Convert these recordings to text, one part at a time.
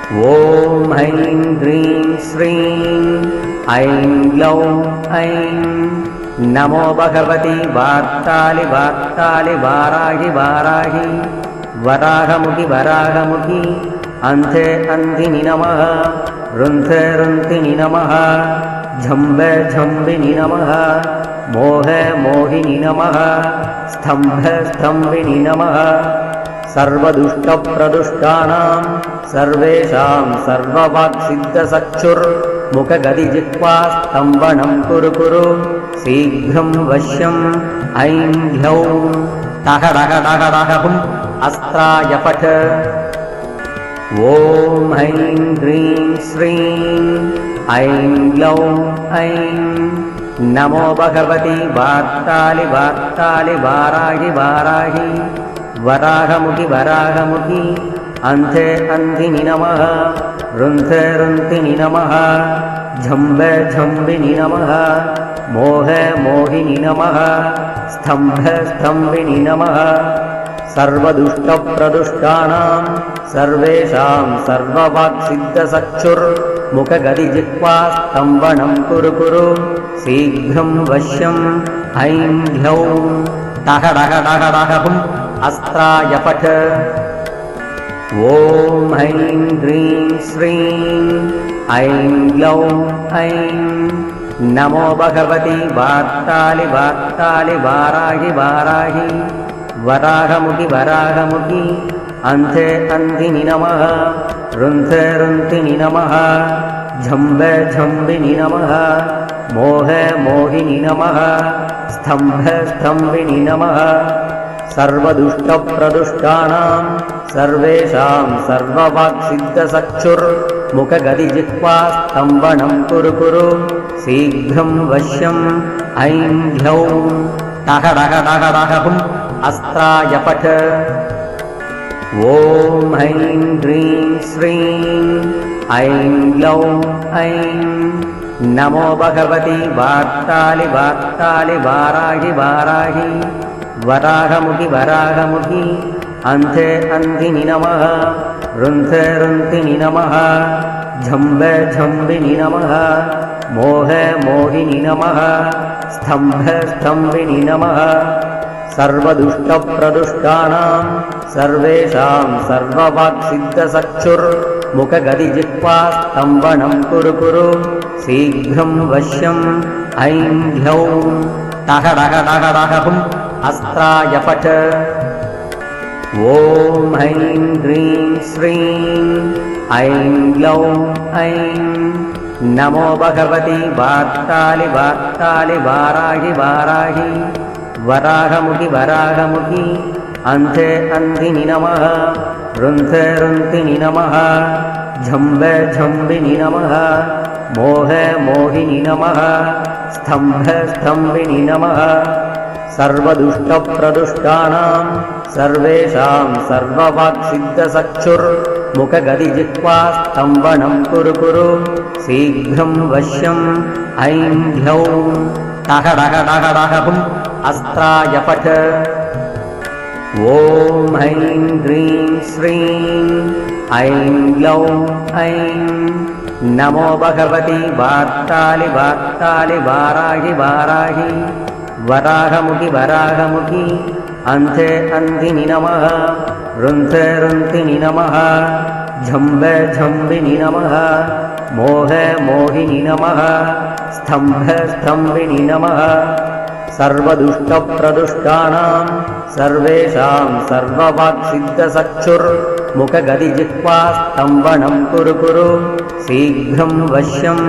ॐ ऐं ह्रीं श्रीं ऐं ग्लौं ऐं नमो भगवति वार्तालि वार्तालि वाराहि वाराहि वराहमुखि वराहमुखि अन्धे अन्धिनि नमः रुन्धे रुन्धिनि नमः झम्बे झम्बिनि नमः मोहे मोहिनि नमः स्तम्भे स्तम्भिनि नमः सर्वदुष्टप्रदुष्टानां सर्वेषां सर्ववाक्सिद्धचक्षुर्मुखगदिजिह्वास्तम्भनं कुरु कुरु शीघ्रं वश्यम् ऐं ह्यौं टहडहडहडहुम् अस्त्राय पठ। ॐ ऐं ह्रीं श्रीं ऐं ग्लौं ऐं नमो भगवति वार्तालि वार्तालि वाराहि वाराहि वराहमुखि वराहमुखि अन्धे अन्धिनि नमः रुन्धे रुन्धिनि नमः झम्बे झम्बिनि नमः मोहे मोहिनि नमः स्तम्भे स्तम्भिनि नमः सर्वदुष्टप्रदुष्टानां सर्वेषां सर्ववाक्सिद्धचक्षुर्मुखगदिजिह्वास्तम्भनं कुरु कुरु शीघ्रं वश्यम् ऐं ह्यौं टहडहडहडहुम् अस्त्राय पठ। ॐ ऐं ह्रीं श्रीं ऐं ग्लौं ऐं नमो भगवति वार्तालि वार्तालि वाराहि वाराहि वराहमुखि वराहमुखि अन्धे अन्धिनि नमः रुन्धे रुन्धिनि नमः झम्बे झम्बिनि नमः मोहे मोहिनि नमः स्तम्भे स्तम्भिनि नमः सर्वदुष्टप्रदुष्टानां सर्वेषां सर्ववाक्सिद्धचक्षुर्मुखगदिजिह्वास्तम्भनं कुरु कुरु शीघ्रं वश्यम् ऐं ह्यौं टहडहडहडहुम् अस्त्राय पठ। ॐ ऐं ह्रीं श्रीं ऐं ग्लौं ऐं नमो भगवति वार्तालि वार्तालि वाराहि वाराहि वराहमुखि वराहमुखि अन्धे अन्धिनि नमः रुन्धे रुन्धिनि नमः झम्बे झम्बिनि नमः मोहे मोहिनि नमः स्तम्भे स्तम्भिनि नमः सर्वदुष्टप्रदुष्टानां सर्वेषां सर्ववाक्सिद्धचक्षुर्मुखगदिजिह्वास्तम्भनं कुरु कुरु शीघ्रं वश्यम् ऐं ह्यौं टहडहडहडहुम् अस्त्राय पठ। ॐ ऐं ह्रीं श्रीं ऐं ग्लौं ऐं नमो भगवति वार्तालि वार्तालि वाराहि वाराहि वराहमुखि वराहमुखि अन्धे अन्धिनि नमः रुन्धे रुन्धिनि नमः झम्बे झम्बिनि नमः मोहे मोहिनि नमः स्तम्भे स्तम्भिनि नमः सर्वदुष्टप्रदुष्टानां सर्वेषां सर्ववाक्सिद्धचक्षुर्मुखगदिजिह्वास्तम्भनं कुरु कुरु शीघ्रं वश्यम् ऐं ह्यौं टहडहडहडहुम् अस्त्राय पठ। ॐ ऐं ह्रीं श्रीं ऐं ग्लौं ऐं नमो भगवति वार्तालि वार्तालि वाराहि वाराहि वराहमुखि वराहमुखि अन्धे अन्धिनि नमः रुन्धे रुन्धिनि नमः झम्बे झम्बिनि नमः मोहे मोहिनि नमः स्तम्भे स्तम्भिनि नमः सर्वदुष्टप्रदुष्टानां सर्वेषां सर्ववाक्सिद्धचक्षुर्मुखगदिजिह्वास्तम्भनं कुरु कुरु शीघ्रं वश्यम्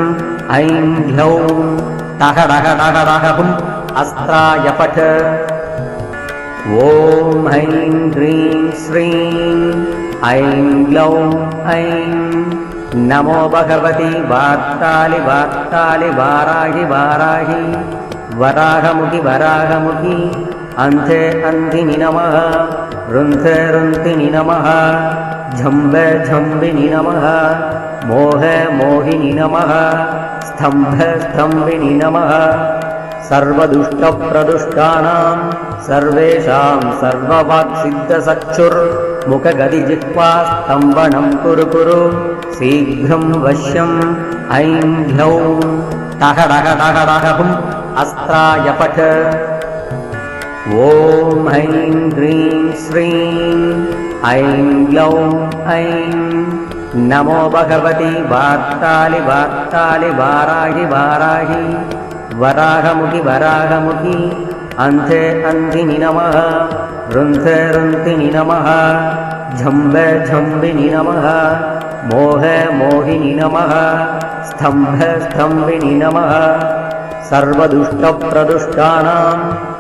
ऐं ह्यौं टहडहडहडहुम् अस्त्राय पठ। ॐ ऐं ह्रीं श्रीं ऐं ग्लौं ऐं नमो भगवति वार्तालि वार्तालि वाराहि वाराहि वराहमुखि वराहमुखि अन्धे अन्धिनि नमः रुन्धे रुन्धिनि नमः झम्बे झम्बिनि नमः मोहे मोहिनि नमः स्तम्भे स्तम्भिनि नमः सर्वदुष्टप्रदुष्टानां सर्वेषां सर्ववाक्सिद्धचक्षुर्मुखगदिजिह्वास्तम्भनं मुखगदिजिह्वा स्तम्भनं कुरु कुरु शीघ्रं वश्यम् ऐं ह्लौं टः डः डः डः हुम् अस्त्राय पठ ॐ ऐं ह्रीं श्रीं ऐं ग्लौं ऐं नमो भगवति वार्तालि वार्तालि वाराहि वाराहि वराहमुखि वराहमुखि अन्धे अन्धिनि नमः रुन्धे रुन्धिनि नमः झम्बे झम्बिनि नमः मोहे मोहिनि नमः स्तम्भे स्तम्भिनि नमः सर्वदुष्टप्रदुष्टानां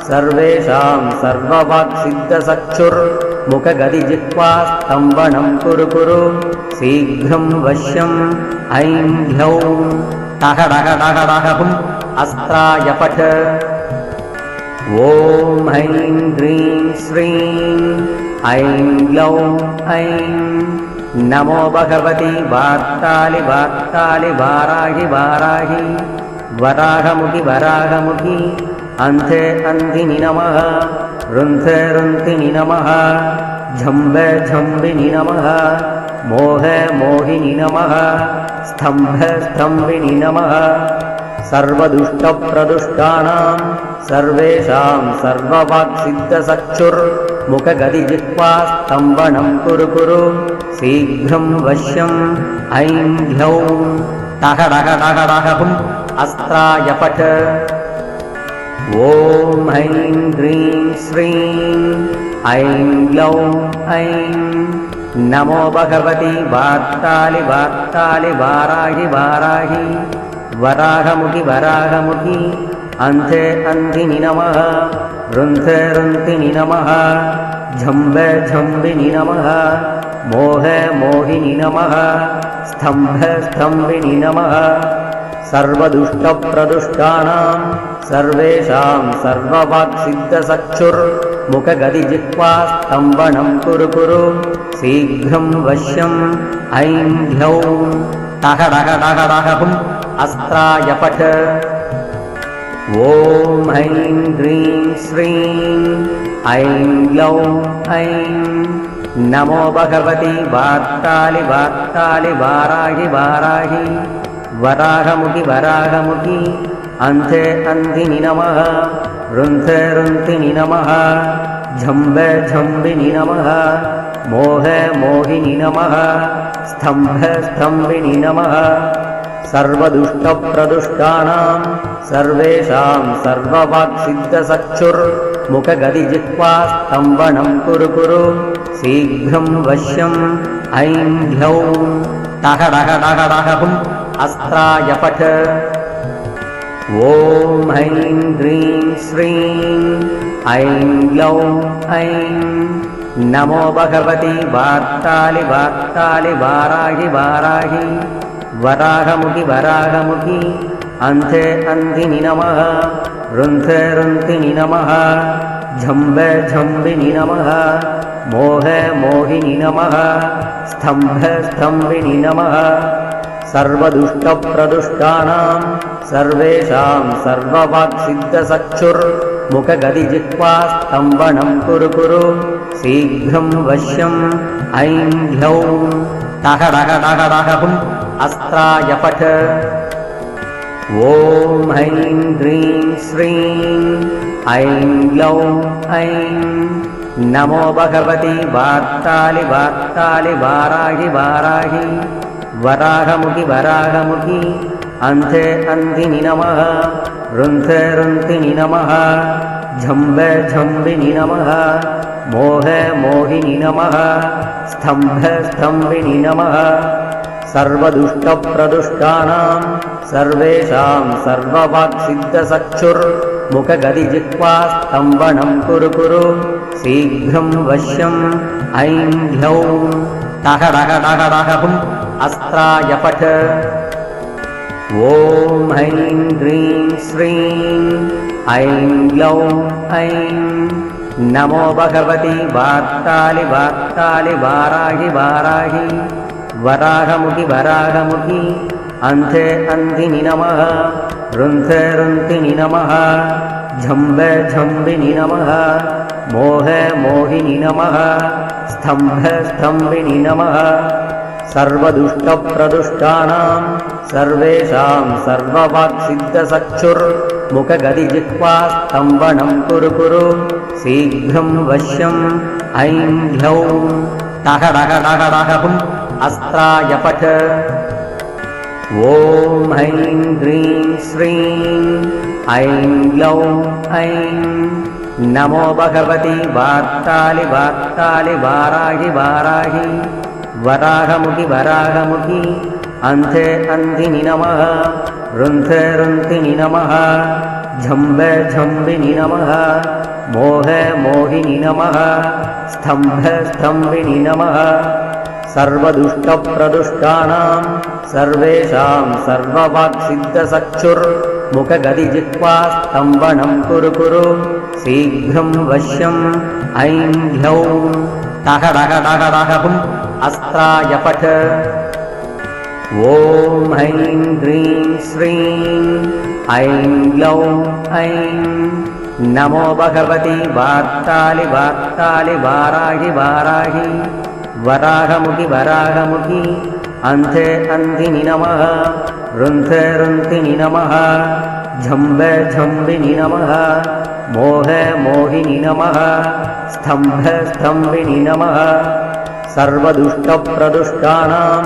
सर्वेषां सर्ववाक्सिद्धचक्षुर्मुखगदिजिह्वा स्तम्भनं कुरु कुरु शीघ्रं वश्यम् ऐं ह्लौं टः डः डः डः हुम् अस्त्राय पठ ॐ ऐं ह्रीं श्रीं ऐं ग्लौं ऐं नमो भगवति वार्तालि वार्तालि वाराहि वाराहि वराहमुखि वराहमुखि अन्धे अन्धिनि नमः रुन्धे रुन्धिनि नमः झम्बे झम्बिनि नमः मोहे मोहिनि नमः स्तम्भे स्तम्भिनि नमः सर्वदुष्टप्रदुष्टानां सर्वेषां सर्ववाक्सिद्धचक्षुर्मुखगदिजिह्वा स्तम्भनं कुरु कुरु शीघ्रं वश्यम् ऐं ह्लौं टः डः डः डः हुम् अस्त्राय पठ ॐ ऐं ह्रीं श्रीं ऐं ग्लौं ऐं नमो भगवति वार्तालि वार्तालि वाराहि वाराहि वराहमुखि वराहमुखि अन्धे अन्धिनि नमः रुन्धे रुन्धिनि नमः झम्बे झम्बिनि नमः मोहे मोहिनि नमः स्तम्भे स्तम्भिनि नमः सर्वदुष्टप्रदुष्टानां सर्वेषां सर्ववाक्सिद्धचक्षुर्मुखगदिजिह्वा स्तम्भनं कुरु कुरु शीघ्रं वश्यम् ऐं ह्लौं टः डः डः डः हुम् अस्त्राय पठ ॐ ऐं ह्रीं श्रीं ऐं ग्लौं ऐं नमो भगवति वार्तालि वार्तालि वाराहि वाराहि वराहमुखि वराहमुखि अन्धे अन्धिनि नमः रुन्धे रुन्धिनि नमः झम्बे झम्बिनि नमः मोहे मोहिनि नमः स्तम्भे स्तम्भिनि नमः सर्वदुष्टप्रदुष्टानां सर्वेषां सर्ववाक्सिद्धचक्षुर्मुखगदिजिह्वा स्तम्भनं कुरु कुरु शीघ्रं वश्यम् ऐं ह्लौं टः डः डः डः हुम् अस्त्राय पठ ॐ ऐं ह्रीं श्रीं ऐं ग्लौं ऐं नमो भगवति वार्तालि वार्तालि वाराहि वाराहि वराहमुखि वराहमुखि अन्धे अन्धिनि नमः रुन्धे रुन्धिनि नमः झम्बे झम्बिनि नमः मोहे मोहिनि नमः स्तम्भे स्तम्भिनि नमः सर्वदुष्टप्रदुष्टानां सर्वेषां सर्ववाक्सिद्धचक्षुर्मुखगदिजिह्वा स्तम्भनं कुरु कुरु शीघ्रं वश्यम् ऐं ह्लौं टः डः डः डः हुम् अस्त्राय पठ ॐ ऐं ह्रीं श्रीं ऐं ग्लौं ऐं नमो भगवति वार्तालि वार्तालि वाराहि वाराहि वराहमुखि वराहमुखि अन्धे अन्धिनि नमः रुन्धे रुन्धिनि नमः झम्बे झम्बिनि नमः मोहे मोहिनि नमः स्तम्भे स्तम्भिनि नमः सर्वदुष्टप्रदुष्टानां सर्वेषां सर्ववाक्सिद्धचक्षुर्मुखगदिजिह्वा स्तम्भनं कुरु कुरु शीघ्रं वश्यम् ऐं ह्लौं टः डः डः डः हुम् अस्त्राय पठ ॐ ऐं ह्रीं श्रीं ऐं ग्लौं ऐं नमो भगवति वार्तालि वार्तालि वाराहि वाराहि वराहमुखि वराहमुखि अन्धे अन्धिनि नमः रुन्धे रुन्धिनि नमः झम्बे झम्बिनि नमः मोहे मोहिनि नमः स्तम्भस्तम्भिनि नमः सर्वदुष्टप्रदुष्टानां सर्वेषां सर्ववाक्सिद्धचक्षुर्मुखगदिजिह्वा स्तम्भनं कुरु कुरु शीघ्रं वश्यम् ऐं ह्यौं टः डः डः डः हुम् अस्त्राय पठ ॐ ऐं ह्रीं श्रीं ऐं ग्लौं ऐं नमो भगवति वार्तालि वार्तालि वाराहि वाराहि वराहमुखि वराहमुखि अन्धे अन्धिनि नमः रुन्धे रुन्धिनि नमः झम्बे झम्बिनि नमः मोहे मोहिनि नमः स्तम्भे स्तम्भिनि नमः सर्वदुष्टप्रदुष्टानां सर्वेषां सर्ववाक्सिद्धचक्षुर्मुखगदिजिह्वा स्तम्भनं कुरु कुरु शीघ्रं वश्यम् ऐं ह्यौं टः डः डः डः हुम् अस्त्राय पठ ॐ ऐं ह्रीं श्रीं ऐं ग्लौं ऐं नमो भगवति वार्तालि वार्तालि वाराहि वाराहि वराहमुखि वराहमुखि अन्धे अन्धिनि नमः रुन्धे रुन्धिनि नमः झम्बे झम्बिनि नमः मोहे मोहिनि नमः स्तम्भे स्तम्भिनि नमः सर्वदुष्टप्रदुष्टानां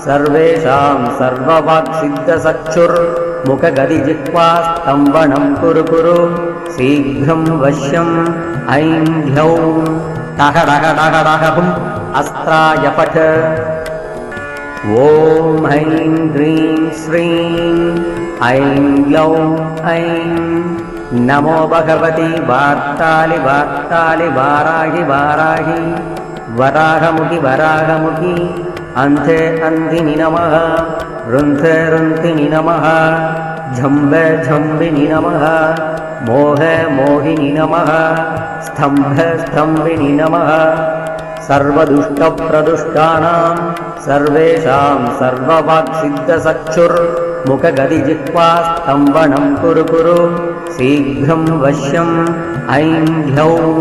सर्वेषां सर्ववाक्सिद्धचक्षुर्मुखगदिजिह्वा स्तम्भनं कुरु कुरु शीघ्रं वश्यम् ऐं ह्यौं टः डः डः डः हुम् अस्त्राय पठ ॐ ऐं ह्रीं श्रीं ऐं ग्लौं ऐं नमो भगवति वार्तालि वार्तालि वाराहि वाराहि वराहमुखि वराहमुखि अन्धे अन्धिनि नमः रुन्धे रुन्धिनि नमः झम्बे झम्बिनि नमः मोहे मोहिनि नमः स्तम्भे स्तम्भिनि नमः सर्वदुष्टप्रदुष्टानां सर्वेषां सर्ववाक्सिद्धचक्षुर्मुखगदिजिह्वा स्तम्भनं कुरु कुरु शीघ्रं वश्यम् ऐं ह्यौं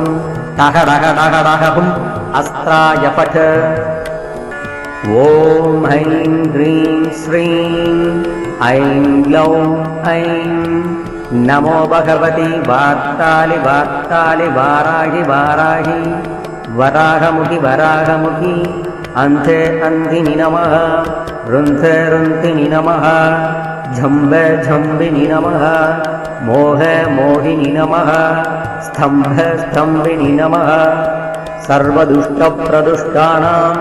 टः डः डः डः हुम् अस्त्राय पठ ॐ ऐं ह्रीं श्रीं ऐं ग्लौं ऐं नमो भगवति वार्तालि वार्तालि वाराहि वाराहि वराहमुखि वराहमुखि अन्धे अन्धिनि नमः रुन्धे रुन्धिनि नमः झम्बे झम्बिनि नमः मोहे मोहिनि नमः स्तम्भे स्तम्भिनि नमः सर्वदुष्टप्रदुष्टानां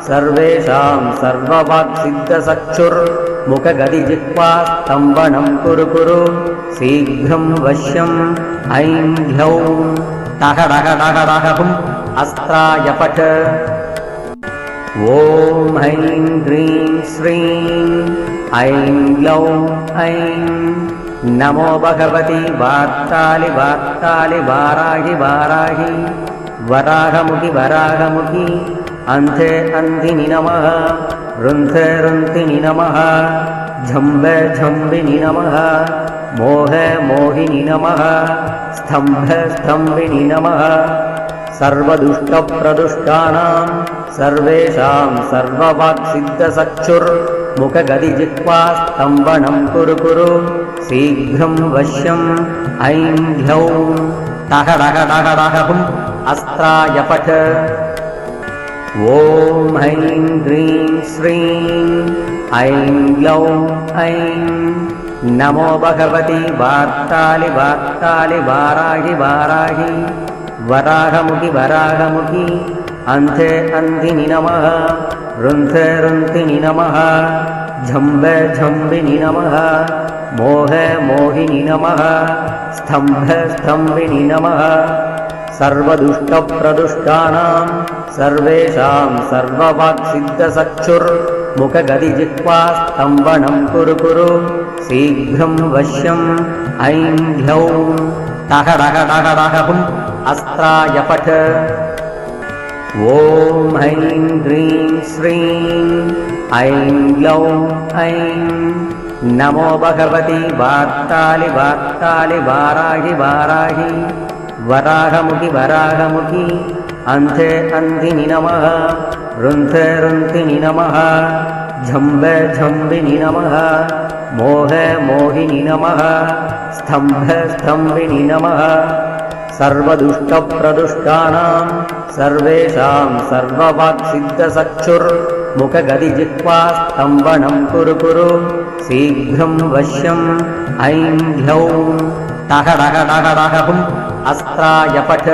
सर्वेषां सर्ववाक्सिद्धचक्षुर्मुखगदिजिह्वा स्तम्भनं कुरु कुरु शीघ्रं वश्यम् ऐं ह्यौं टः डः डः डः हुम् अस्त्राय पठ ॐ ऐं ह्रीं श्रीं ऐं ग्लौं ऐं नमो भगवति वार्तालि वार्तालि वाराहि वाराहि वराहमुखि वराहमुखि अन्धे अन्धिनि नमः रुन्धे रुन्धिनि नमः झम्बे झम्बिनि नमः मोहे मोहिनि नमः स्तम्भे स्तम्भिनि नमः सर्वदुष्टप्रदुष्टानां सर्वेषां सर्ववाक्सिद्धचक्षुर्मुखगदिजिह्वा स्तम्भनं कुरु कुरु शीघ्रं वश्यम् ऐं ह्यौं टः डः डः डः हुम् अस्त्राय पठ ॐ ऐं ह्रीं श्रीं ऐं ग्लौं ऐं नमो भगवति वार्तालि वार्तालि वाराहि वाराहि वराहमुखि वराहमुखि अन्धे अन्धिनि नमः रुन्धे रुन्धिनि नमः झम्बे झम्बिनि नमः मोहे मोहिनि नमः स्तम्भे स्तम्भिनि नमः सर्वदुष्टप्रदुष्टानां सर्वेषां सर्ववाक्सिद्धचक्षुर्मुखगदिजिह्वा स्तम्भनं कुरु कुरु शीघ्रं वश्यम् ऐं ह्यौं टः डः डः डः हुम् अस्त्राय पठ ॐ ऐं ह्रीं श्रीं ऐं ग्लौं ऐं नमो भगवति वार्तालि वार्तालि वाराहि वाराहि वराहमुखि वराहमुखि अन्धे अन्धिनि नमः रुन्धे रुन्धिनि नमः झम्बे झम्बिनि नमः मोहे मोहिनि नमः स्तम्भे स्तम्भिनि नमः सर्वदुष्टप्रदुष्टानां सर्वेषां सर्ववाक्सिद्धचक्षुर्मुखगदिजिह्वा स्तम्भनं कुरु कुरु शीघ्रं वश्यम् ऐं ह्यौं टः डः डः डः हुम् अस्त्राय पठ